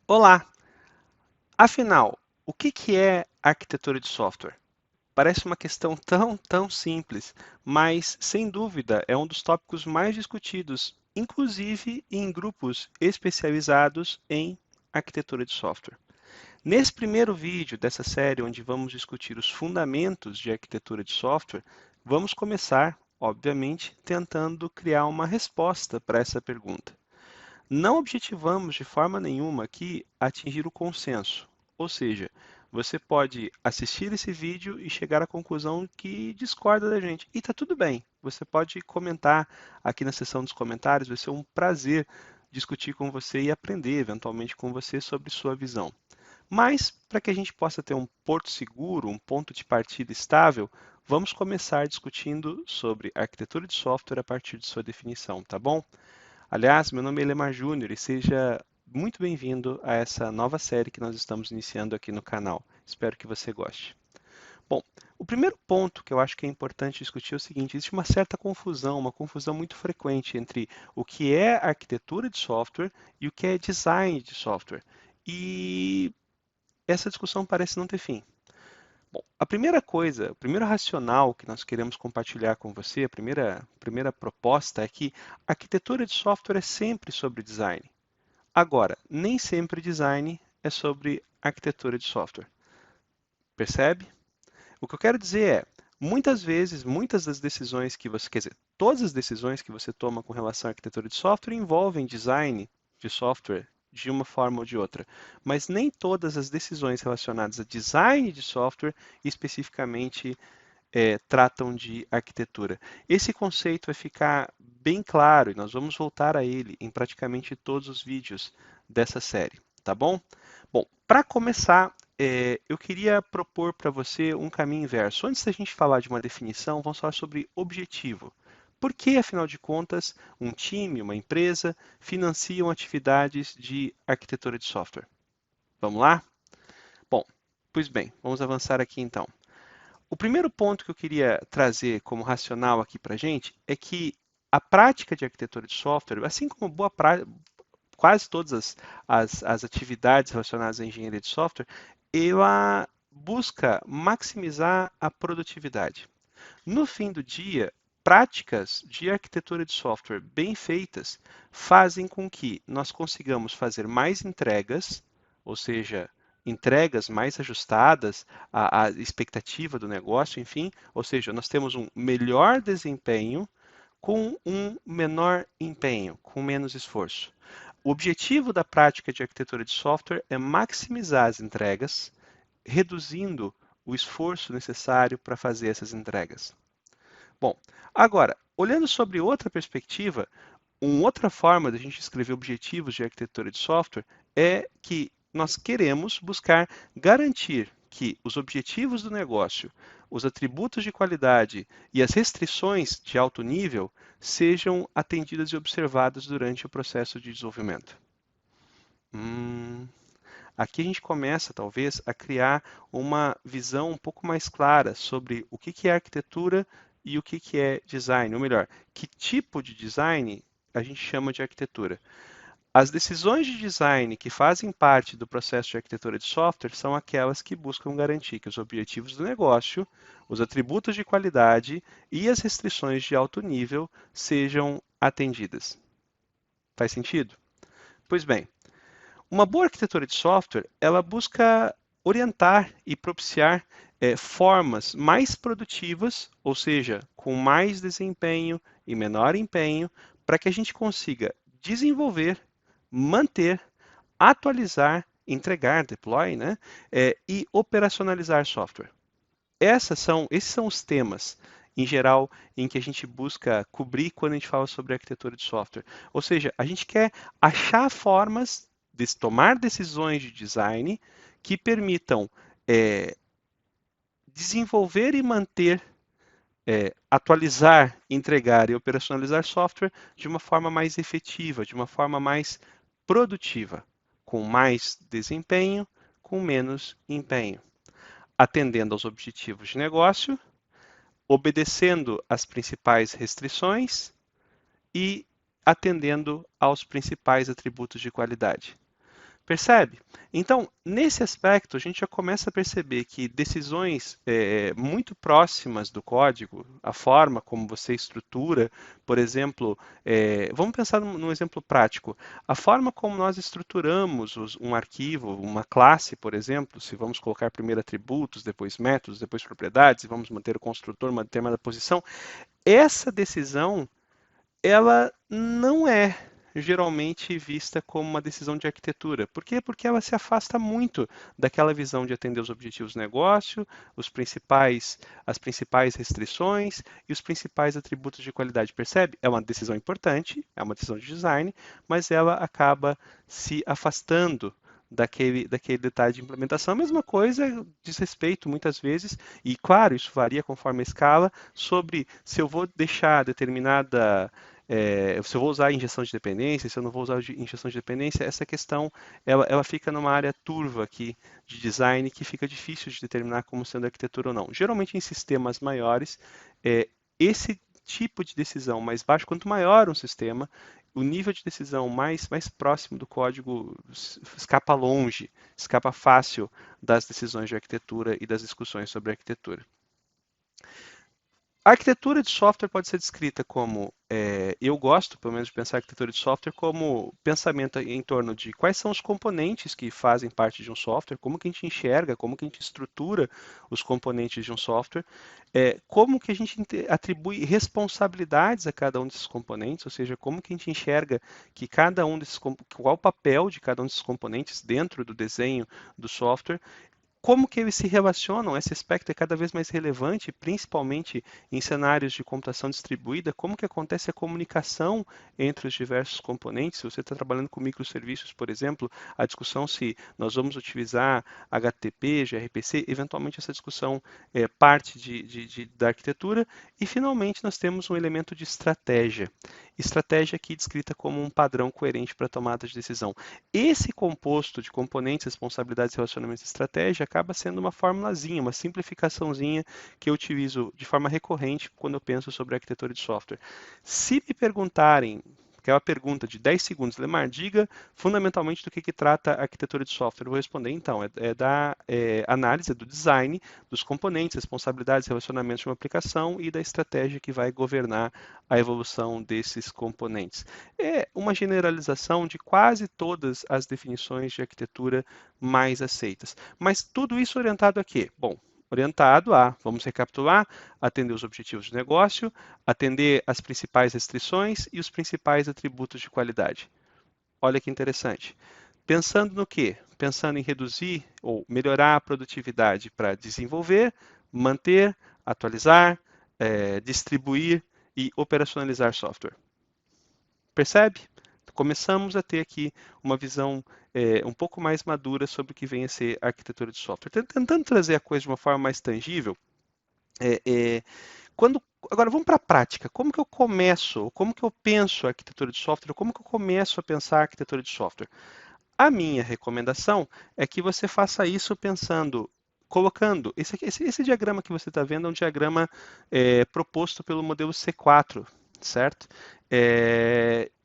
Olá! Afinal, o que é arquitetura de software? Parece uma questão tão simples, mas sem dúvida é um dos tópicos mais discutidos, inclusive em grupos especializados em arquitetura de software. Nesse primeiro vídeo dessa série, onde vamos discutir os fundamentos de arquitetura de software, vamos começar, obviamente, tentando criar uma resposta para essa pergunta. Não objetivamos de forma nenhuma aqui atingir o consenso, ou seja, você pode assistir esse vídeo e chegar à conclusão que discorda da gente. E está tudo bem, você pode comentar aqui na seção dos comentários, vai ser um prazer discutir com você e aprender eventualmente com você sobre sua visão. Mas, para que a gente possa ter um porto seguro, um ponto de partida estável, vamos começar discutindo sobre arquitetura de software a partir de sua definição, tá bom? Aliás, meu nome é Elemar Júnior e seja muito bem-vindo a essa nova série que nós estamos iniciando aqui no canal. Espero que você goste. Bom, o primeiro ponto que eu acho que é importante discutir é o seguinte: existe uma confusão muito frequente entre o que é arquitetura de software e o que é design de software. E essa discussão parece não ter fim. Bom, a primeira coisa, o primeiro racional que nós queremos compartilhar com você, a primeira proposta é que a arquitetura de software é sempre sobre design. Agora, nem sempre design é sobre arquitetura de software. Percebe? O que eu quero dizer é, muitas vezes, muitas das decisões que você, quer dizer, todas as decisões que você toma com relação à arquitetura de software envolvem design de software de uma forma ou de outra, mas nem todas as decisões relacionadas a design de software especificamente tratam de arquitetura. Esse conceito vai ficar bem claro e nós vamos voltar a ele em praticamente todos os vídeos dessa série, tá bom? Bom, para começar, eu queria propor para você um caminho inverso. Antes da gente falar de uma definição, vamos falar sobre objetivo. Por que, afinal de contas, um time, uma empresa, financiam atividades de arquitetura de software? Vamos lá? Bom, pois bem, vamos avançar aqui então. O primeiro ponto que eu queria trazer como racional aqui para a gente é que a prática de arquitetura de software, assim como quase todas as atividades relacionadas à engenharia de software, ela busca maximizar a produtividade. No fim do dia, práticas de arquitetura de software bem feitas fazem com que nós consigamos fazer mais entregas, ou seja, entregas mais ajustadas à expectativa do negócio, enfim, ou seja, nós temos um melhor desempenho com um menor empenho, com menos esforço. O objetivo da prática de arquitetura de software é maximizar as entregas, reduzindo o esforço necessário para fazer essas entregas. Bom, agora, olhando sobre outra perspectiva, uma outra forma de a gente escrever objetivos de arquitetura de software é que nós queremos buscar garantir que os objetivos do negócio, os atributos de qualidade e as restrições de alto nível sejam atendidas e observadas durante o processo de desenvolvimento. Hum, Aqui a gente começa, talvez, a criar uma visão um pouco mais clara sobre o que é arquitetura e o que é design, ou melhor, que tipo de design a gente chama de arquitetura. As decisões de design que fazem parte do processo de arquitetura de software são aquelas que buscam garantir que os objetivos do negócio, os atributos de qualidade e as restrições de alto nível sejam atendidas. Faz sentido? Pois bem, uma boa arquitetura de software, ela busca orientar e propiciar formas mais produtivas, ou seja, com mais desempenho e menor empenho, para que a gente consiga desenvolver, manter, atualizar, entregar, deploy, né, e operacionalizar software. Esses são os temas, em geral, em que a gente busca cobrir quando a gente fala sobre arquitetura de software. Ou seja, a gente quer achar formas de tomar decisões de design que permitam é, desenvolver e manter, atualizar, entregar e operacionalizar software de uma forma mais efetiva, de uma forma mais produtiva, com mais desempenho, com menos empenho, atendendo aos objetivos de negócio, obedecendo às principais restrições e atendendo aos principais atributos de qualidade. Percebe? Então, nesse aspecto, a gente já começa a perceber que decisões muito próximas do código, a forma como você estrutura, por exemplo, vamos pensar num exemplo prático, a forma como nós estruturamos um arquivo, uma classe, por exemplo, se vamos colocar primeiro atributos, depois métodos, depois propriedades, e vamos manter o construtor uma determinada posição, essa decisão ela não é geralmente vista como uma decisão de arquitetura. Por quê? Porque ela se afasta muito daquela visão de atender os objetivos do negócio, as principais restrições e os principais atributos de qualidade. Percebe? É uma decisão importante, é uma decisão de design, mas ela acaba se afastando daquele detalhe de implementação. A mesma coisa diz respeito, muitas vezes, e claro, isso varia conforme a escala, sobre se eu vou deixar determinada se eu vou usar injeção de dependência, se eu não vou usar injeção de dependência, essa questão ela fica numa área turva aqui de design que fica difícil de determinar como sendo arquitetura ou não. Geralmente em sistemas maiores, esse tipo de decisão mais baixo, quanto maior um sistema, o nível de decisão mais próximo do código escapa longe, escapa fácil das decisões de arquitetura e das discussões sobre arquitetura. A arquitetura de software pode ser descrita como, eu gosto, pelo menos, de pensar a arquitetura de software como pensamento em torno de quais são os componentes que fazem parte de um software, como que a gente enxerga, como que a gente estrutura os componentes de um software, como que a gente atribui responsabilidades a cada um desses componentes, ou seja, como que a gente enxerga que cada um desses, qual o papel de cada um desses componentes dentro do desenho do software, como que eles se relacionam, esse aspecto é cada vez mais relevante, principalmente em cenários de computação distribuída, como que acontece a comunicação entre os diversos componentes. Se você está trabalhando com microserviços, por exemplo, a discussão se nós vamos utilizar HTTP, gRPC, eventualmente essa discussão é parte da arquitetura. E, finalmente, nós temos um elemento de estratégia. Estratégia aqui descrita como um padrão coerente para a tomada de decisão. Esse composto de componentes, responsabilidades, relacionamentos e estratégia acaba sendo uma formulazinha, uma simplificaçãozinha que eu utilizo de forma recorrente quando eu penso sobre arquitetura de software. Se me perguntarem, aquela pergunta de 10 segundos, Lemar, diga fundamentalmente do que trata a arquitetura de software. Eu vou responder então, da análise do design, dos componentes, responsabilidades, relacionamentos de uma aplicação e da estratégia que vai governar a evolução desses componentes. É uma generalização de quase todas as definições de arquitetura mais aceitas. Mas tudo isso orientado a quê? Bom, orientado a, vamos recapitular, atender os objetivos de negócio, atender as principais restrições e os principais atributos de qualidade. Olha que interessante. Pensando no quê? Pensando em reduzir ou melhorar a produtividade para desenvolver, manter, atualizar, distribuir e operacionalizar software. Percebe? Começamos a ter aqui uma visão um pouco mais madura sobre o que vem a ser a arquitetura de software. Tentando trazer a coisa de uma forma mais tangível, agora vamos para a prática. Como que eu começo, como que eu penso a arquitetura de software, como que eu começo a pensar a arquitetura de software? A minha recomendação é que você faça isso pensando, colocando, esse diagrama que você está vendo é um diagrama proposto pelo modelo C4, certo?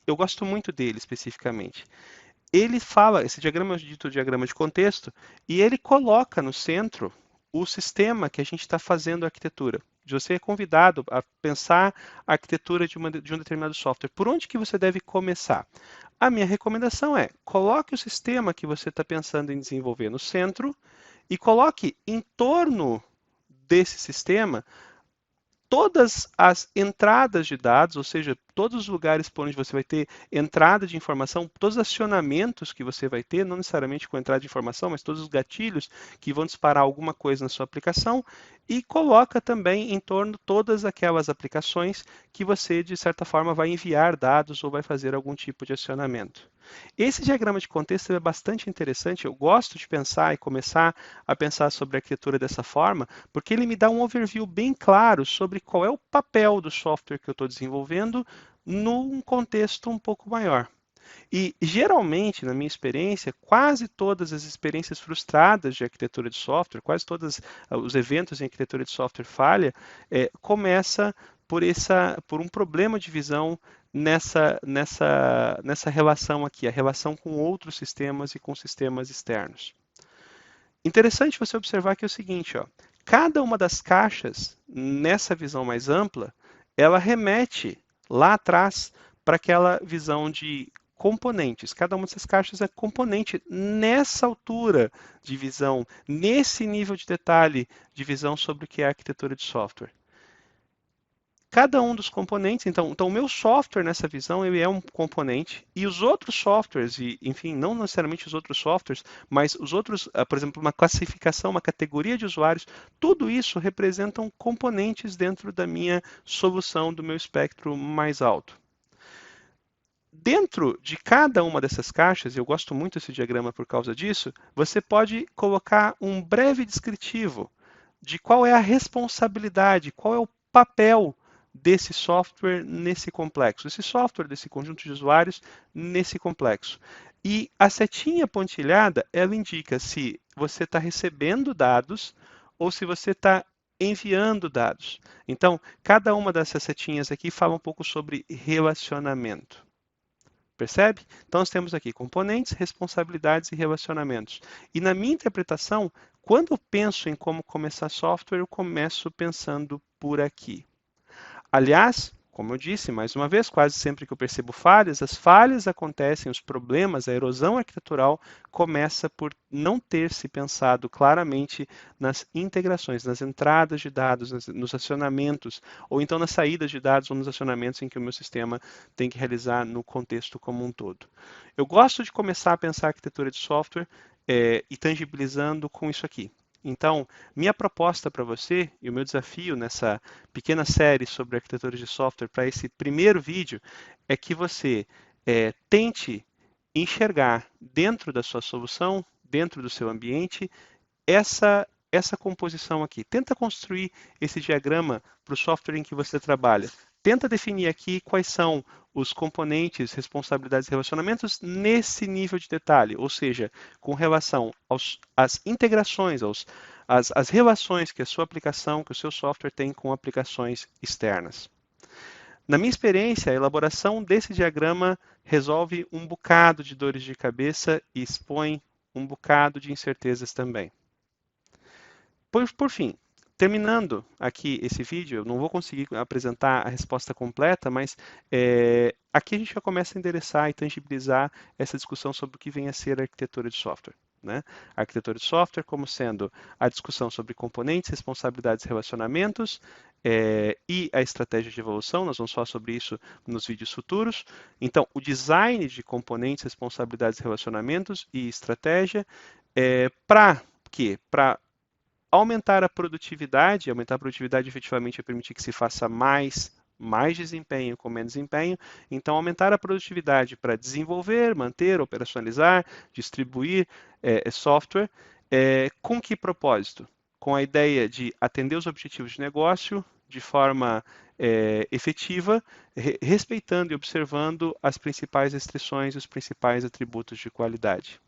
Eu gosto muito dele especificamente. Ele fala, esse diagrama é dito diagrama de contexto, e ele coloca no centro o sistema que a gente está fazendo a arquitetura. Você é convidado a pensar a arquitetura de um determinado software. Por onde que você deve começar? A minha recomendação é, coloque o sistema que você está pensando em desenvolver no centro e coloque em torno desse sistema todas as entradas de dados, ou seja, todos os lugares por onde você vai ter entrada de informação, todos os acionamentos que você vai ter, não necessariamente com entrada de informação, mas todos os gatilhos que vão disparar alguma coisa na sua aplicação, e coloca também em torno todas aquelas aplicações que você, de certa forma, vai enviar dados ou vai fazer algum tipo de acionamento. Esse diagrama de contexto é bastante interessante, eu gosto de pensar e começar a pensar sobre a arquitetura dessa forma, porque ele me dá um overview bem claro sobre qual é o papel do software que eu estou desenvolvendo num contexto um pouco maior. E, geralmente, na minha experiência, quase todas as experiências frustradas de arquitetura de software, quase todos os eventos em arquitetura de software falha, começa por um problema de visão nessa relação aqui, a relação com outros sistemas e com sistemas externos. Interessante você observar que é o seguinte, ó, cada uma das caixas, nessa visão mais ampla, ela remete lá atrás para aquela visão de componentes. Cada uma dessas caixas é componente nessa altura de visão, nesse nível de detalhe de visão sobre o que é a arquitetura de software. Cada um dos componentes, então o meu software nessa visão, ele é um componente, e os outros softwares, e enfim, não necessariamente os outros softwares, mas os outros, por exemplo, uma classificação, uma categoria de usuários, tudo isso representam componentes dentro da minha solução, do meu espectro mais alto. Dentro de cada uma dessas caixas, e eu gosto muito desse diagrama por causa disso, você pode colocar um breve descritivo de qual é a responsabilidade, qual é o papel desse software nesse complexo, esse software desse conjunto de usuários nesse complexo. E a setinha pontilhada, ela indica se você está recebendo dados ou se você está enviando dados. Então, cada uma dessas setinhas aqui fala um pouco sobre relacionamento. Percebe? Então, nós temos aqui componentes, responsabilidades e relacionamentos. E na minha interpretação, quando eu penso em como começar software, eu começo pensando por aqui. Aliás, como eu disse, mais uma vez, quase sempre que eu percebo falhas, as falhas acontecem, os problemas, a erosão arquitetural começa por não ter se pensado claramente nas integrações, nas entradas de dados, nos acionamentos, ou então nas saídas de dados ou nos acionamentos em que o meu sistema tem que realizar no contexto como um todo. Eu gosto de começar a pensar a arquitetura de software e tangibilizando com isso aqui. Então, minha proposta para você e o meu desafio nessa pequena série sobre arquitetura de software para esse primeiro vídeo é que você tente enxergar dentro da sua solução, dentro do seu ambiente, essa composição aqui. Tenta construir esse diagrama para o software em que você trabalha. Tenta definir aqui quais são os componentes, responsabilidades e relacionamentos nesse nível de detalhe, ou seja, com relação às integrações, às relações que a sua aplicação, que o seu software tem com aplicações externas. Na minha experiência, a elaboração desse diagrama resolve um bocado de dores de cabeça e expõe um bocado de incertezas também. Por fim, terminando aqui esse vídeo, eu não vou conseguir apresentar a resposta completa, mas aqui a gente já começa a endereçar e tangibilizar essa discussão sobre o que vem a ser a arquitetura de software. Né? A arquitetura de software como sendo a discussão sobre componentes, responsabilidades e relacionamentos e a estratégia de evolução, nós vamos falar sobre isso nos vídeos futuros. Então, o design de componentes, responsabilidades, relacionamentos e estratégia para quê? Para aumentar a produtividade efetivamente é permitir que se faça mais desempenho com menos empenho. Então, aumentar a produtividade para desenvolver, manter, operacionalizar, distribuir software. Com que propósito? Com a ideia de atender os objetivos de negócio de forma efetiva, respeitando e observando as principais restrições e os principais atributos de qualidade.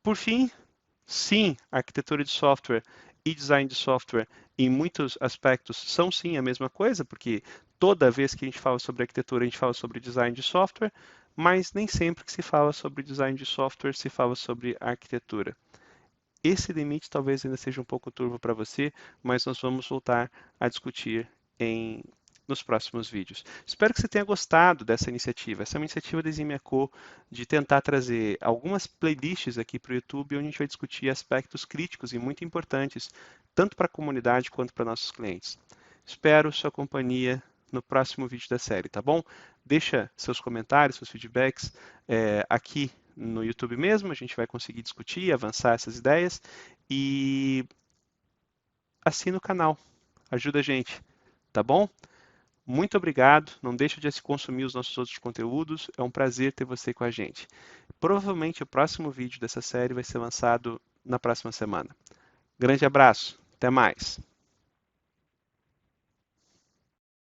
Por fim, sim, arquitetura de software e design de software, em muitos aspectos, são sim a mesma coisa, porque toda vez que a gente fala sobre arquitetura, a gente fala sobre design de software, mas nem sempre que se fala sobre design de software, se fala sobre arquitetura. Esse limite talvez ainda seja um pouco turvo para você, mas nós vamos voltar a discutir nos próximos vídeos. Espero que você tenha gostado dessa iniciativa. Essa é uma iniciativa da Eximiaco de tentar trazer algumas playlists aqui para o YouTube, onde a gente vai discutir aspectos críticos e muito importantes, tanto para a comunidade quanto para nossos clientes. Espero sua companhia no próximo vídeo da série, tá bom? Deixa seus comentários, seus feedbacks aqui no YouTube mesmo, a gente vai conseguir discutir e avançar essas ideias. E assina o canal, ajuda a gente, tá bom? Muito obrigado, não deixe de consumir os nossos outros conteúdos, é um prazer ter você com a gente. Provavelmente o próximo vídeo dessa série vai ser lançado na próxima semana. Grande abraço, até mais!